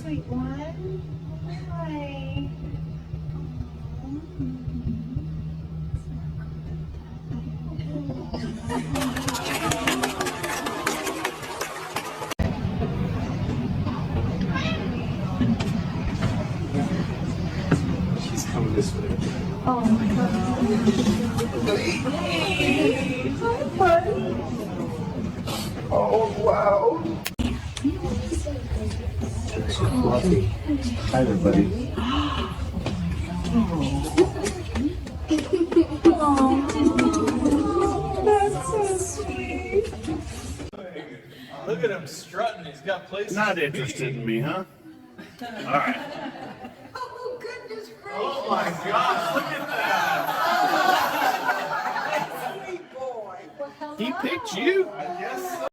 sweet one. Hi. She's coming this way. Oh my God. Hey. Hi, buddy. Oh, wow. Fluffy. Hi there, buddy. Oh, that's so sweet. Look at him strutting. He's got places. Not interested in me, huh? All right. Oh, goodness gracious. Oh my gosh, look at that. Sweet boy. He picked you? I guess so.